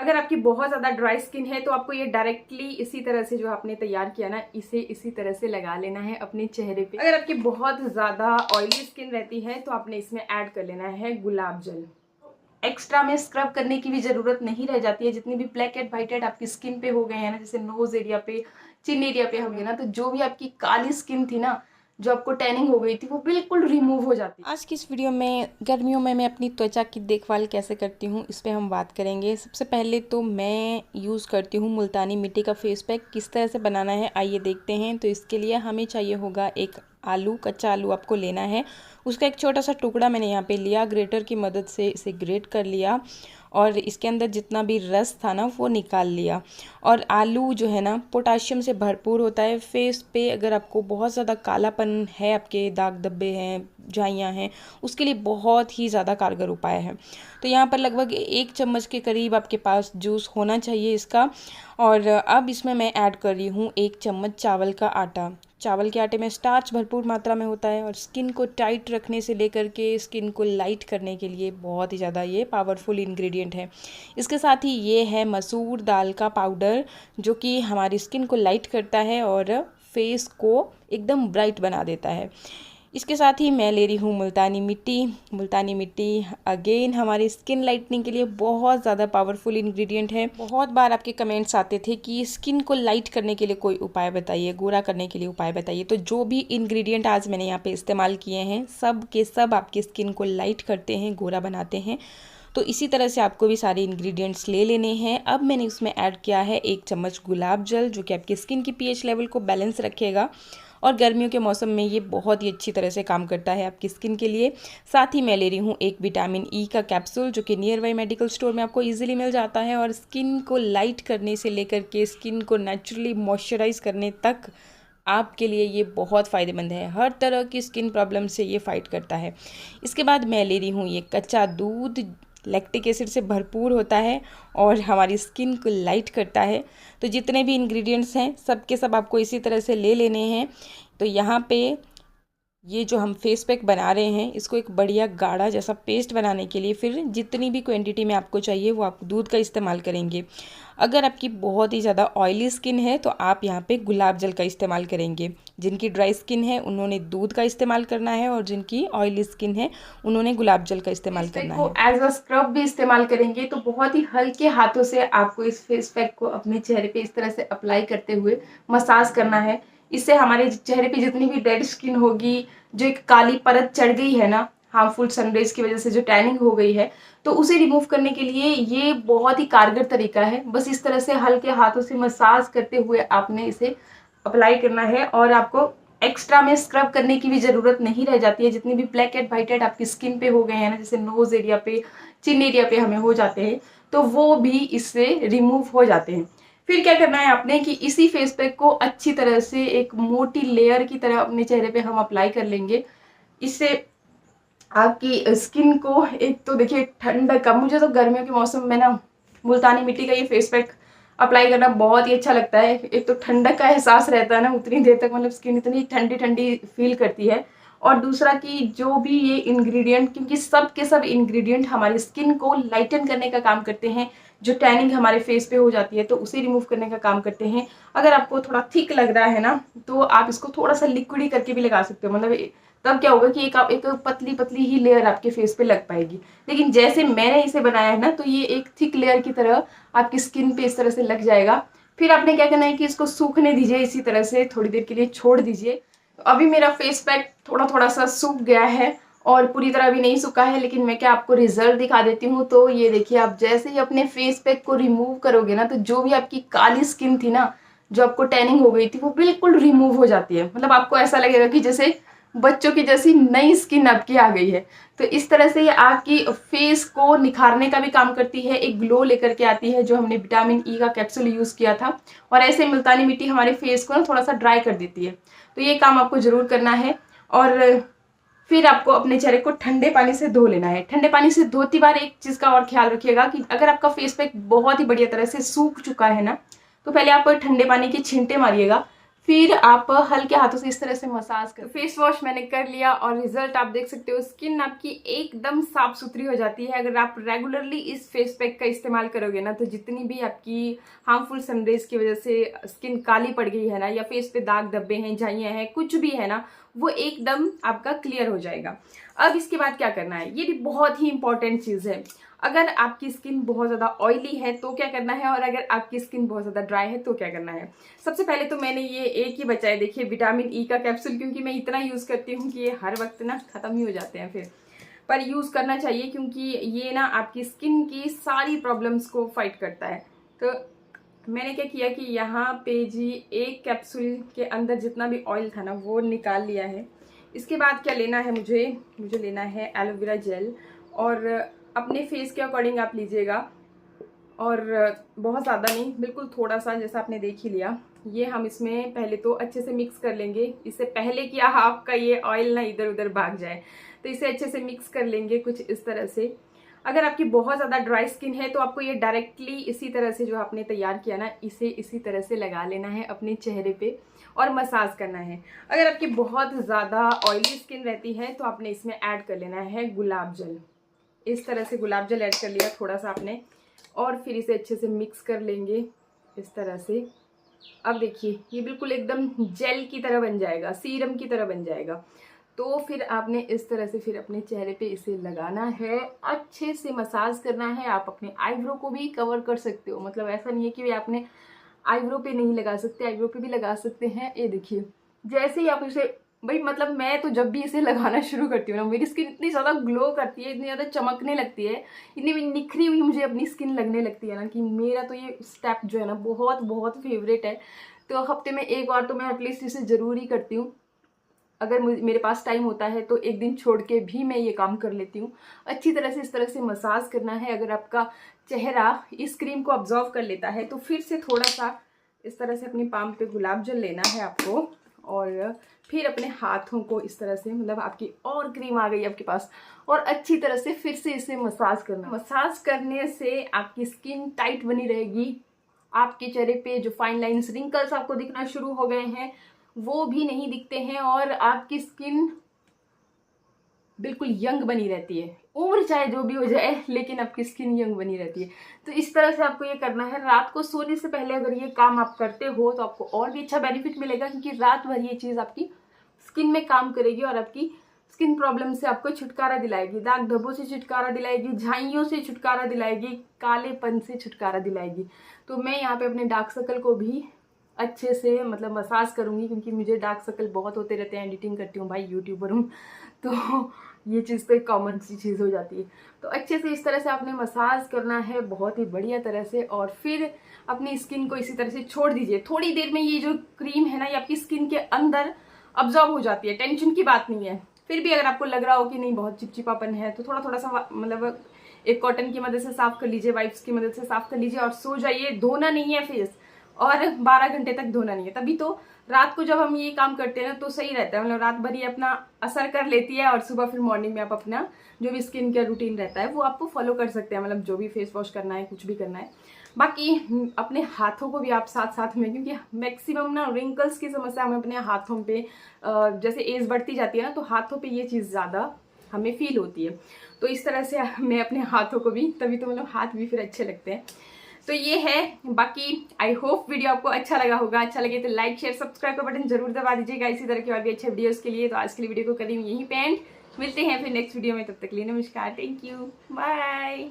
अगर आपकी बहुत ज़्यादा ड्राई स्किन है तो आपको ये डायरेक्टली इसी तरह से जो आपने तैयार किया ना, इसे इसी तरह से लगा लेना है अपने चेहरे पे। अगर आपकी बहुत ज़्यादा ऑयली स्किन रहती है तो आपने इसमें ऐड कर लेना है गुलाब जल। एक्स्ट्रा में स्क्रब करने की भी ज़रूरत नहीं रह जाती है। जितनी भी ब्लैक एंड वाइट हेड आपकी स्किन पे हो गए हैं ना, जैसे नोज एरिया पे, चिन एरिया पे हो गया ना, तो जो भी आपकी काली स्किन थी ना, जो आपको टैनिंग हो गई थी, वो बिल्कुल रिमूव हो जाती है। आज की इस वीडियो में गर्मियों में मैं अपनी त्वचा की देखभाल कैसे करती हूँ इस पे हम बात करेंगे। सबसे पहले तो मैं यूज़ करती हूँ मुल्तानी मिट्टी का फेस पैक। किस तरह से बनाना है आइए देखते हैं। तो इसके लिए हमें चाहिए होगा एक आलू, कच्चा आलू आपको लेना है। उसका एक छोटा सा टुकड़ा मैंने यहाँ पे लिया, ग्रेटर की मदद से इसे ग्रेट कर लिया और इसके अंदर जितना भी रस था ना वो निकाल लिया। और आलू जो है ना पोटाशियम से भरपूर होता है। फेस पे अगर आपको बहुत ज़्यादा कालापन है, आपके दाग धब्बे हैं, झाइयाँ हैं, उसके लिए बहुत ही ज़्यादा कारगर उपाय है। तो यहाँ पर लगभग 1 चम्मच के करीब आपके पास जूस होना चाहिए इसका। और अब इसमें मैं ऐड कर रही हूँ 1 चम्मच चावल का आटा। चावल के आटे में स्टार्च भरपूर मात्रा में होता है और स्किन को टाइट रखने से लेकर के स्किन को लाइट करने के लिए बहुत ही ज़्यादा ये पावरफुल इंग्रेडिएंट है। इसके साथ ही ये है मसूर दाल का पाउडर, जो कि हमारी स्किन को लाइट करता है और फेस को एकदम ब्राइट बना देता है। इसके साथ ही मैं ले रही हूँ मुल्तानी मिट्टी। मुल्तानी मिट्टी अगेन हमारी स्किन लाइटनिंग के लिए बहुत ज़्यादा पावरफुल इंग्रेडिएंट है। बहुत बार आपके कमेंट्स आते थे कि स्किन को लाइट करने के लिए कोई उपाय बताइए, गोरा करने के लिए उपाय बताइए। तो जो भी इंग्रेडिएंट आज मैंने यहाँ पे इस्तेमाल किए हैं, सब के सब आपकी स्किन को लाइट करते हैं, गोरा बनाते हैं। तो इसी तरह से आपको भी सारे इंग्रेडिएंट्स ले लेने हैं। अब मैंने उसमें ऐड किया है 1 चम्मच गुलाब जल, जो कि आपकी स्किन की पीएच लेवल को बैलेंस रखेगा और गर्मियों के मौसम में ये बहुत ही अच्छी तरह से काम करता है आपकी स्किन के लिए। साथ ही मैं ले रही हूँ एक विटामिन ई का कैप्सूल, जो कि नियर बाई मेडिकल स्टोर में आपको इजीली मिल जाता है और स्किन को लाइट करने से लेकर के स्किन को नेचुरली मॉइस्चराइज करने तक आपके लिए ये बहुत फ़ायदेमंद है। हर तरह की स्किन प्रॉब्लम से ये फाइट करता है। इसके बाद मैं ले रही हूँ ये कच्चा दूध, लैक्टिक एसिड से भरपूर होता है और हमारी स्किन को लाइट करता है। तो जितने भी इंग्रेडिएंट्स हैं सब के सब आपको इसी तरह से ले लेने हैं। तो यहाँ पे ये जो हम फेस पैक बना रहे हैं, इसको एक बढ़िया गाढ़ा जैसा पेस्ट बनाने के लिए फिर जितनी भी क्वांटिटी में आपको चाहिए वो आप दूध का इस्तेमाल करेंगे। अगर आपकी बहुत ही ज़्यादा ऑयली स्किन है तो आप यहाँ पे गुलाब जल का इस्तेमाल करेंगे। जिनकी ड्राई स्किन है उन्होंने दूध का इस्तेमाल करना है और जिनकी ऑयली स्किन है उन्होंने गुलाब जल का इस्तेमाल करना है। एज अ स्क्रब भी इस्तेमाल करेंगे तो बहुत ही हल्के हाथों से आपको इस फेस पैक को अपने चेहरे पे इस तरह से अप्लाई करते हुए मसाज करना है। इससे हमारे चेहरे पे जितनी भी डेड स्किन होगी, जो एक काली परत चढ़ गई है ना हार्मफुल सनरेज की वजह से जो टैनिंग हो गई है, तो उसे रिमूव करने के लिए ये बहुत ही कारगर तरीका है। बस इस तरह से हल्के हाथों से मसाज करते हुए आपने इसे अप्लाई करना है और आपको एक्स्ट्रा में स्क्रब करने की भी ज़रूरत नहीं रह जाती है। जितनी भी ब्लैक एंड वाइट हेड आपकी स्किन पे हो गए हैं ना, जैसे नोज एरिया पे, चिन एरिया पे हमें हो जाते हैं, तो वो भी इससे रिमूव हो जाते हैं। फिर क्या करना है आपने कि इसी फेस पैक को अच्छी तरह से एक मोटी लेयर की तरह अपने चेहरे पे हम अप्लाई कर लेंगे। इससे आपकी स्किन को एक तो देखिए ठंडक का, मुझे तो गर्मियों के मौसम में ना मुल्तानी मिट्टी का ये फेस पैक अप्लाई करना बहुत ही अच्छा लगता है। एक तो ठंडक का एहसास रहता है ना, उतनी देर तक मतलब स्किन इतनी ठंडी ठंडी फील करती है। और दूसरा कि जो भी ये इंग्रेडिएंट, क्योंकि सब के सब इंग्रेडिएंट हमारी स्किन को लाइटन करने का काम करते हैं। जो टैनिंग हमारे फेस पे हो जाती है तो उसे रिमूव करने का काम करते हैं। अगर आपको थोड़ा थिक लग रहा है ना तो आप इसको थोड़ा सा लिक्विडी करके भी लगा सकते हो। मतलब तब क्या होगा कि एक पतली पतली ही लेयर आपके फेस पे लग पाएगी। लेकिन जैसे मैंने इसे बनाया है ना, तो ये एक थिक लेयर की तरह आपकी स्किन पे इस तरह से लग जाएगा। फिर आपने क्या करना है कि इसको सूखने दीजिए, इसी तरह से थोड़ी देर के लिए छोड़ दीजिए। तो अभी मेरा फेस पैक थोड़ा थोड़ा सा सूख गया है और पूरी तरह भी नहीं सूखा है, लेकिन मैं क्या आपको रिजल्ट दिखा देती हूँ। तो ये देखिए, आप जैसे ही अपने फेस पैक को रिमूव करोगे ना, तो जो भी आपकी काली स्किन थी ना, जो आपको टैनिंग हो गई थी, वो बिल्कुल रिमूव हो जाती है। मतलब आपको ऐसा लगेगा कि जैसे बच्चों की जैसी नई स्किन आपकी आ गई है। तो इस तरह से ये आपकी फेस को निखारने का भी काम करती है, एक ग्लो लेकर के आती है, जो हमने विटामिन ई का कैप्सूल यूज़ किया था। और ऐसे मुल्तानी मिट्टी हमारे फेस को ना थोड़ा सा ड्राई कर देती है। तो ये काम आपको ज़रूर करना है। और फिर आपको अपने चेहरे को ठंडे पानी से धो लेना है। ठंडे पानी से धोती बार एक चीज़ का और ख्याल रखिएगा कि अगर आपका फेस पैक बहुत ही बढ़िया तरह से सूख चुका है ना, तो पहले आप ठंडे पानी के छींटे मारिएगा। फिर आप हल्के हाथों से इस तरह से मसाज कर। फेस वॉश मैंने कर लिया और रिजल्ट आप देख सकते हो, स्किन आपकी एकदम साफ सुथरी हो जाती है। अगर आप रेगुलरली इस फेस पैक का इस्तेमाल करोगे ना, तो जितनी भी आपकी हार्मफुल सनरेज की वजह से स्किन काली पड़ गई है ना, या फेस पे दाग धब्बे हैं, झाइयाँ हैं, कुछ भी है ना, वो एकदम आपका क्लियर हो जाएगा। अब इसके बाद क्या करना है, ये भी बहुत ही इंपॉर्टेंट चीज़ है। अगर आपकी स्किन बहुत ज़्यादा ऑयली है तो क्या करना है, और अगर आपकी स्किन बहुत ज़्यादा ड्राई है तो क्या करना है। सबसे पहले तो मैंने ये एक ही बचा है, देखिए विटामिन ई का कैप्सूल, क्योंकि मैं इतना यूज़ करती हूँ कि ये हर वक्त ना ख़त्म ही हो जाते हैं फिर, पर यूज़ करना चाहिए क्योंकि ये ना आपकी स्किन की सारी प्रॉब्लम्स को फाइट करता है। तो मैंने क्या किया कि यहाँ पे जी एक कैप्सूल के अंदर जितना भी ऑयल था ना वो निकाल लिया है। इसके बाद क्या लेना है, मुझे लेना है एलोवेरा जेल, और अपने फेस के अकॉर्डिंग आप लीजिएगा, और बहुत ज़्यादा नहीं, बिल्कुल थोड़ा सा, जैसा आपने देख ही लिया। ये हम इसमें पहले तो अच्छे से मिक्स कर लेंगे, इससे पहले कि आपका ये ऑयल ना इधर उधर भाग जाए, तो इसे अच्छे से मिक्स कर लेंगे कुछ इस तरह से। अगर आपकी बहुत ज़्यादा ड्राई स्किन है तो आपको ये डायरेक्टली इसी तरह से जो आपने तैयार किया ना, इसे इसी तरह से लगा लेना है अपने चेहरे पे और मसाज करना है। अगर आपकी बहुत ज़्यादा ऑयली स्किन रहती है तो आपने इसमें ऐड कर लेना है गुलाब जल। इस तरह से गुलाब जल ऐड कर लिया थोड़ा सा आपने, और फिर इसे अच्छे से मिक्स कर लेंगे इस तरह से। अब देखिए ये बिल्कुल एकदम जेल की तरह बन जाएगा, सीरम की तरह बन जाएगा। तो फिर आपने इस तरह से फिर अपने चेहरे पे इसे लगाना है, अच्छे से मसाज करना है। आप अपने आईब्रो को भी कवर कर सकते हो, मतलब ऐसा नहीं है कि आपने आईब्रो पे नहीं लगा सकते, आईब्रो पे भी लगा सकते हैं। ये देखिए जैसे ही आप इसे, भाई मतलब मैं तो जब भी इसे लगाना शुरू करती हूँ ना, मेरी स्किन इतनी ज़्यादा ग्लो करती है, इतनी ज़्यादा चमकने लगती है, इतनी निखरी हुई मुझे अपनी स्किन लगने लगती है ना, कि मेरा तो ये स्टेप जो है ना बहुत बहुत फेवरेट है। तो हफ्ते में एक बार तो मैं एटलीस्ट इसे ज़रूर ही करती हूँ। अगर मेरे पास टाइम होता है तो एक दिन छोड़ के भी मैं ये काम कर लेती हूँ। अच्छी तरह से इस तरह से मसाज करना है। अगर आपका चेहरा इस क्रीम को ऑब्जॉर्व कर लेता है तो फिर से थोड़ा सा इस तरह से अपनी पाम पे गुलाब जल लेना है आपको, और फिर अपने हाथों को इस तरह से, मतलब आपकी और क्रीम आ गई आपके पास, और अच्छी तरह से फिर से इसे मसाज करना। मसाज करने से आपकी स्किन टाइट बनी रहेगी, आपके चेहरे पे जो फाइन लाइंस, रिंकल्स आपको दिखना शुरू हो गए हैं वो भी नहीं दिखते हैं, और आपकी स्किन बिल्कुल यंग बनी रहती है। उम्र चाहे जो भी हो जाए लेकिन आपकी स्किन यंग बनी रहती है। तो इस तरह से आपको ये करना है। रात को सोने से पहले अगर ये काम आप करते हो तो आपको और भी अच्छा बेनिफिट मिलेगा, क्योंकि रात भर ये चीज़ आपकी स्किन में काम करेगी और आपकी स्किन प्रॉब्लम से आपको छुटकारा दिलाएगी, दाग धब्बों से छुटकारा दिलाएगी, झाइयों से छुटकारा दिलाएगी, कालेपन से छुटकारा दिलाएगी। तो मैं यहाँ पे अपने डार्क सर्कल को भी अच्छे से मतलब मसाज करूँगी, क्योंकि मुझे डार्क सर्कल बहुत होते रहते हैं, एडिटिंग करती हूँ भाई, यूट्यूबर हूँ, तो ये चीज़ तो एक कॉमन सी चीज़ हो जाती है। तो अच्छे से इस तरह से आपने मसाज करना है बहुत ही बढ़िया तरह से, और फिर अपनी स्किन को इसी तरह से छोड़ दीजिए। थोड़ी देर में ये जो क्रीम है ना, ये आपकी स्किन के अंदर अब्जॉर्ब हो जाती है, टेंशन की बात नहीं है। फिर भी अगर आपको लग रहा हो कि नहीं बहुत चिपचिपापन है तो थोड़ा थोड़ा सा मतलब एक कॉटन की मदद से साफ कर लीजिए, वाइप्स की मदद से साफ कर लीजिए और सो जाइए। धोना नहीं है फेस, और 12 घंटे तक धोना नहीं है। तभी तो रात को जब हम ये काम करते हैं ना तो सही रहता है, मतलब रात भर ये अपना असर कर लेती है, और सुबह फिर मॉर्निंग में आप अपना जो भी स्किन केयर रूटीन रहता है वो आपको फॉलो कर सकते हैं, मतलब जो भी फेस वॉश करना है, कुछ भी करना है। बाकी अपने हाथों को भी आप साथ साथ में, क्योंकि मैक्सिमम ना रिंकल्स की समस्या हमें अपने हाथों पे जैसे एज बढ़ती जाती है ना, तो हाथों पे ये चीज़ ज़्यादा हमें फील होती है। तो इस तरह से मैं अपने हाथों को भी, तभी तो मतलब हाथ भी फिर अच्छे लगते हैं। तो ये है। बाकी आई होप वीडियो आपको अच्छा लगा होगा। अच्छा लगे तो लाइक शेयर सब्सक्राइब का बटन जरूर दबा दीजिएगा इसी तरह के और भी अच्छे वीडियोस के लिए। तो आज के लिए वीडियो को करें यहीं पे एंड, मिलते हैं फिर नेक्स्ट वीडियो में, तब तक के लिए नमस्कार, थैंक यू, बाय।